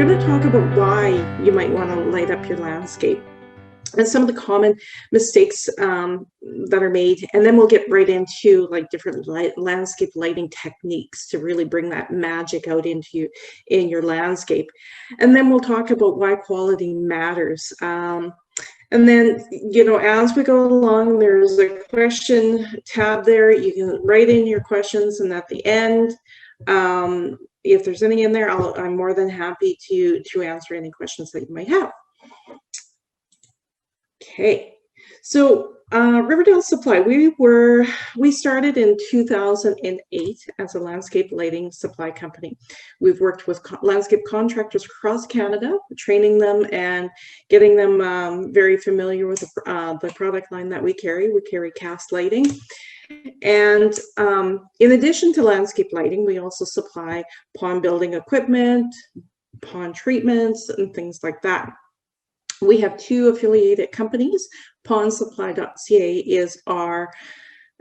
going to talk about why you might want to light up your landscape and some of the common mistakes that are made. And then we'll get right into like different landscape lighting techniques to really bring that magic out into in your landscape. And then we'll talk about why quality matters. And then, you know, as we go along, there's a question tab there. You can write in your questions, and at the end, if there's any in there, I'm more than happy to answer any questions that you might have. Okay, so Riverdale Supply, we started in 2008 as a landscape lighting supply company. We've worked with landscape contractors across Canada, training them and getting them very familiar with the product line that we carry. We carry cast lighting. And in addition to landscape lighting, we also supply pond building equipment, pond treatments, and things like that. We have two affiliated companies. Pondsupply.ca is our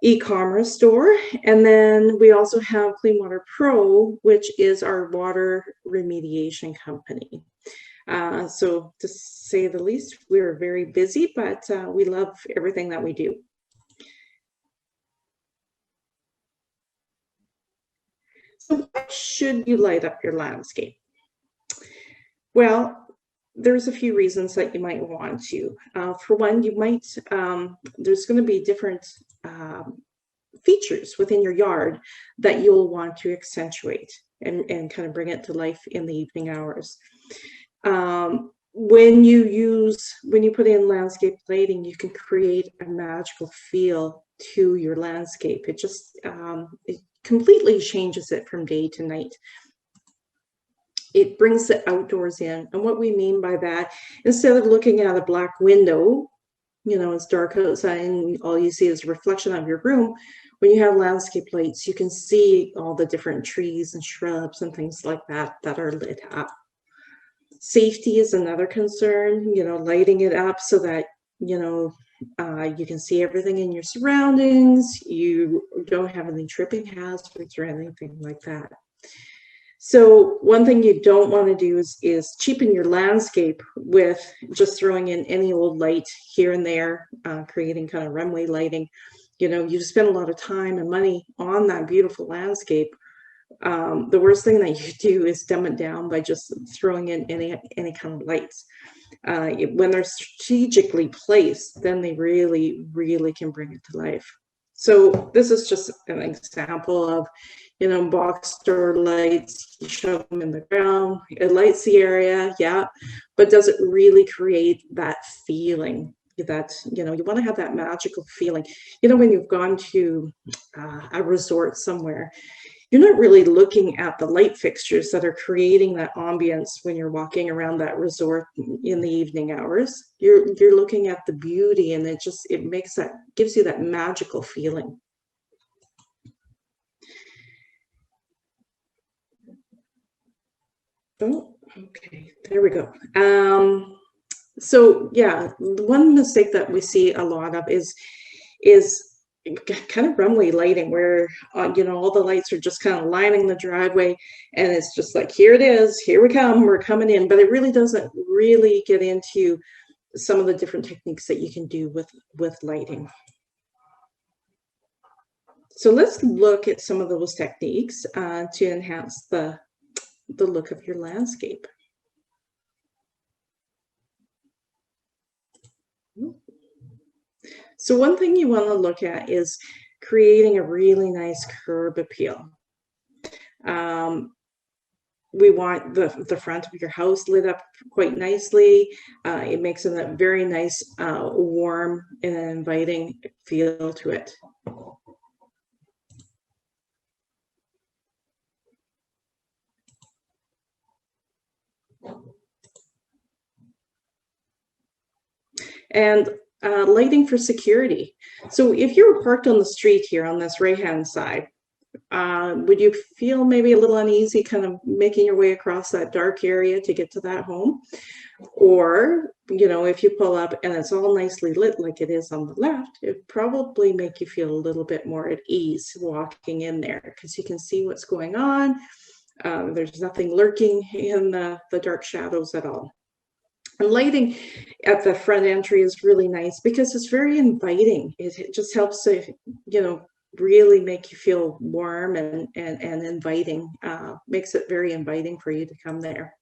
e-commerce store. And then we also have Clean Water Pro, which is our water remediation company. So to say the least, we're very busy, but we love everything that we do. So why should you light up your landscape? Well, there's a few reasons that you might want to. For one, you might, there's going to be different features within your yard that you'll want to accentuate and kind of bring it to life in the evening hours. When you put in landscape lighting, you can create a magical feel to your landscape. It just, it completely changes it from day to night. It brings the outdoors in. And what we mean by that, instead of looking at a black window, you know, it's dark outside and all you see is a reflection of your room, when you have landscape lights, you can see all the different trees and shrubs and things like that that are lit up. Safety is another concern, you know, lighting it up so that, you know, you can see everything in your surroundings. You don't have any tripping hazards or anything like that. So one thing you don't want to do is cheapen your landscape with just throwing in any old light here and there, creating kind of runway lighting. You know, you spend a lot of time and money on that beautiful landscape. The worst thing that you do is dumb it down by just throwing in any kind of lights. When they're strategically placed, then they really, really can bring it to life. So this is just an example of, you know, box store lights. You shove them in the ground, it lights the area, yeah, but does it really create that feeling that, you know, you want to have that magical feeling? You know, when you've gone to a resort somewhere, you're not really looking at the light fixtures that are creating that ambience when you're walking around that resort in the evening hours. You're looking at the beauty, and it makes that, gives you that magical feeling. Oh, okay, there we go. So yeah, one mistake that we see a lot of is kind of runway lighting, where you know, all the lights are just kind of lining the driveway, and it's just like, here it is, here we come, we're coming in. But it really doesn't really get into some of the different techniques that you can do with lighting. So let's look at some of those techniques to enhance the look of your landscape. So one thing you want to look at is creating a really nice curb appeal. We want the front of your house lit up quite nicely. It makes it a very nice, warm and inviting feel to it. And lighting for security. So if you were parked on the street here on this right-hand side, would you feel maybe a little uneasy kind of making your way across that dark area to get to that home? Or, you know, if you pull up and it's all nicely lit like it is on the left, it probably make you feel a little bit more at ease walking in there, because you can see what's going on. There's nothing lurking in the dark shadows at all. And lighting at the front entry is really nice because it's very inviting. It just helps to, really make you feel warm and inviting. Makes it very inviting for you to come there.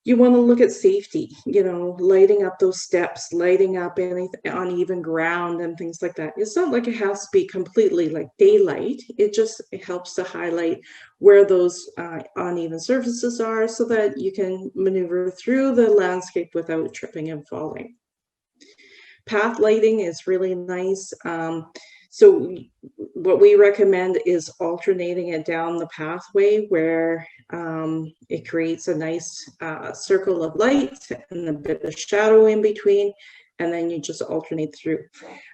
You want to look at safety, lighting up those steps, lighting up any uneven ground and things like that. It's not like it has to be completely like daylight. It helps to highlight where those uneven surfaces are so that you can maneuver through the landscape without tripping and falling. Path lighting is really nice. So what we recommend is alternating it down the pathway where it creates a nice circle of light and a bit of shadow in between, and then you just alternate through.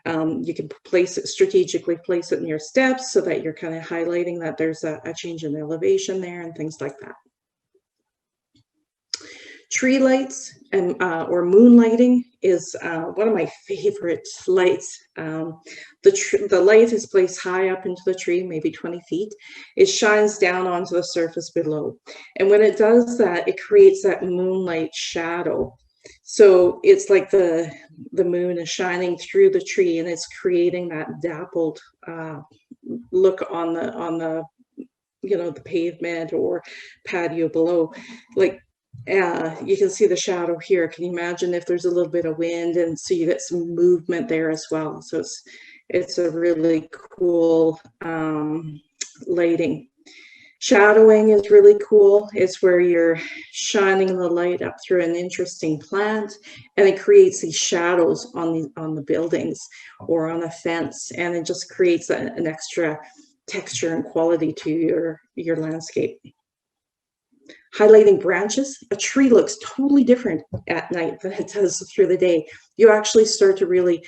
You can strategically place it in your steps so that you're kind of highlighting that there's a change in elevation there and things like that. Tree lights and or moonlighting is one of my favorite lights. The light is placed high up into the tree, maybe 20 feet. It shines down onto the surface below. And when it does that, it creates that moonlight shadow. So it's like the moon is shining through the tree and it's creating that dappled look on the the pavement or patio below. Like you can see the shadow here. Can you imagine if there's a little bit of wind, and so you get some movement there as well. So it's a really cool lighting. Shadowing is really cool. It's where you're shining the light up through an interesting plant, and it creates these shadows on the buildings or on a fence, and it just creates an extra texture and quality to your landscape. Highlighting branches. A tree looks totally different at night than it does through the day. You actually start to really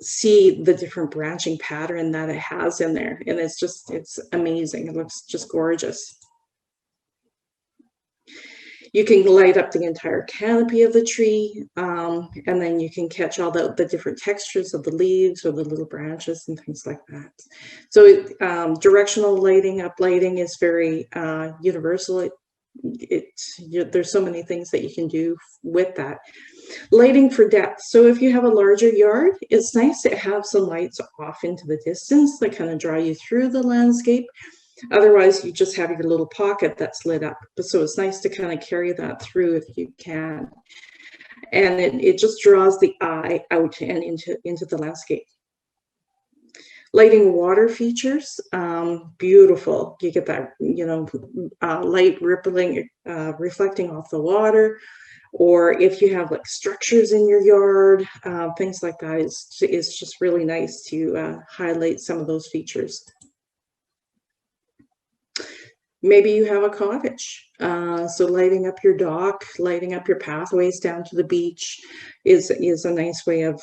see the different branching pattern that it has in there, and it's amazing. It looks just gorgeous. You can light up the entire canopy of the tree, and then you can catch all the different textures of the leaves or the little branches and things like that. So directional lighting, uplighting is very universal. There's so many things that you can do with that. Lighting for depth. So if you have a larger yard, it's nice to have some lights off into the distance that kind of draw you through the landscape. Otherwise, you just have your little pocket that's lit up. So it's nice to kind of carry that through if you can. And it just draws the eye out and into the landscape. Lighting water features, beautiful. You get that, light rippling, reflecting off the water. Or if you have like structures in your yard, things like that, it's just really nice to highlight some of those features. Maybe you have a cottage, so lighting up your dock, lighting up your pathways down to the beach is a nice way of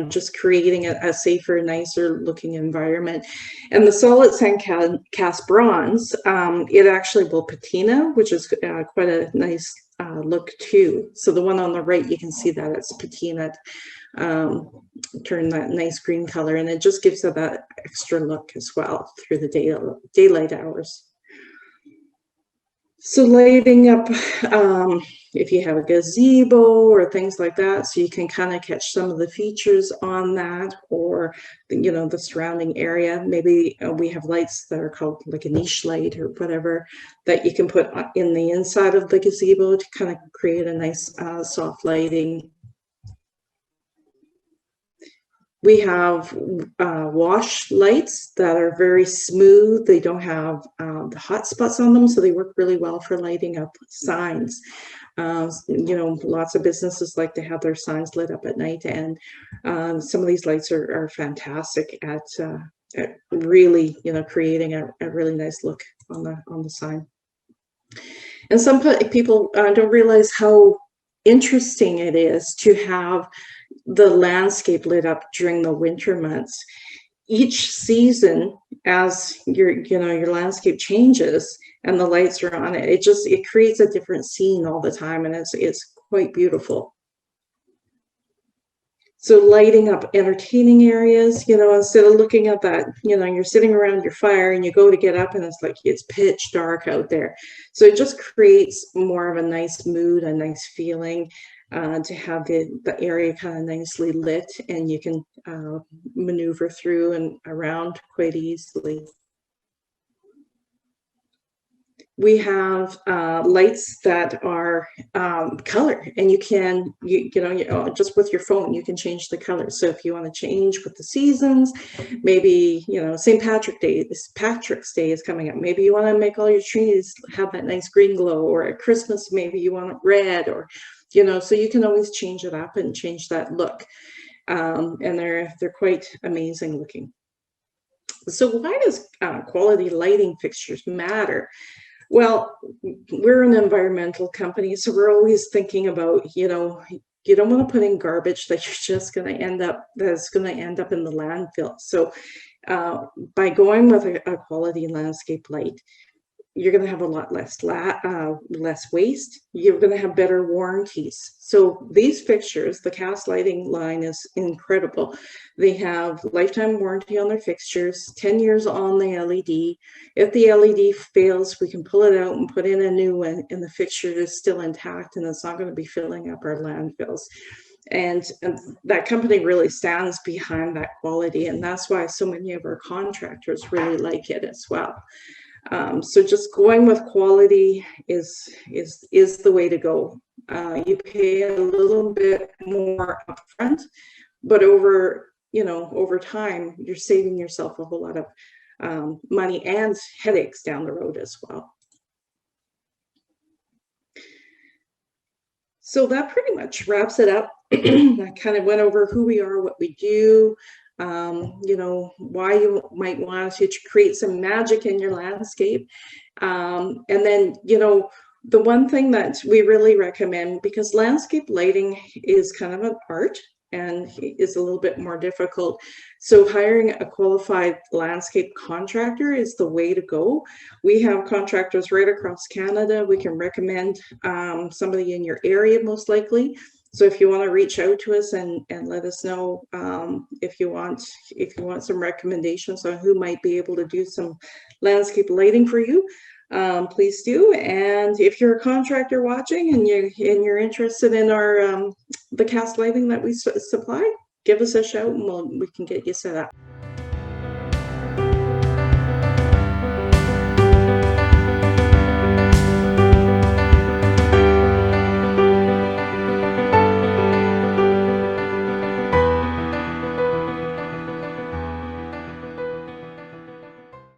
just creating a safer, nicer looking environment. And the solid sand cast bronze, it actually will patina, which is quite a nice look too. So the one on the right, you can see that it's patina, turn that nice green color, and it just gives it that extra look as well through the daylight hours. So lighting up, if you have a gazebo or things like that, so you can kind of catch some of the features on that, or the surrounding area. Maybe we have lights that are called like a niche light or whatever that you can put in the inside of the gazebo to kind of create a nice soft lighting. We have wash lights that are very smooth. They don't have the hot spots on them, so they work really well for lighting up signs. Lots of businesses like to have their signs lit up at night, and some of these lights are fantastic at really, creating a really nice look on the sign. And some people don't realize how interesting it is to have the landscape lit up during the winter months. Each season, as your landscape changes and the lights are on it, it creates a different scene all the time, and it's quite beautiful. So lighting up entertaining areas, instead of looking at that, you're sitting around your fire and you go to get up and it's like it's pitch dark out there. So it just creates more of a nice mood, a nice feeling, to have the area kind of nicely lit, and you can maneuver through and around quite easily. We have lights that are color, and you can, just with your phone, you can change the color. So if you want to change with the seasons, maybe, St. Patrick's Day is coming up. Maybe you want to make all your trees have that nice green glow, or at Christmas, maybe you want it red, or, so you can always change it up and change that look. And they're quite amazing looking. So why does quality lighting fixtures matter? Well, we're an environmental company, so we're always thinking about, you don't want to put in garbage that you're just going to end up, that's going to end up in the landfill. So by going with a quality landscape light, you're going to have a lot less waste. You're going to have better warranties. So these fixtures, the Cast Lighting line is incredible. They have lifetime warranty on their fixtures, 10 years on the LED. If the LED fails, we can pull it out and put in a new one, and the fixture is still intact, and it's not going to be filling up our landfills. And that company really stands behind that quality, and that's why so many of our contractors really like it as well. So just going with quality is the way to go. You pay a little bit more upfront, but over time, you're saving yourself a whole lot of money and headaches down the road as well. So that pretty much wraps it up. I kind of went over who we are, what we do, why you might want to create some magic in your landscape. And then, the one thing that we really recommend, because landscape lighting is kind of an art and is a little bit more difficult. So hiring a qualified landscape contractor is the way to go. We have contractors right across Canada. We can recommend somebody in your area, most likely. So if you want to reach out to us and let us know if you want some recommendations on who might be able to do some landscape lighting for you, please do. And if you're a contractor watching and you're interested in our the Cast lighting that we supply, give us a shout and we can get you set up.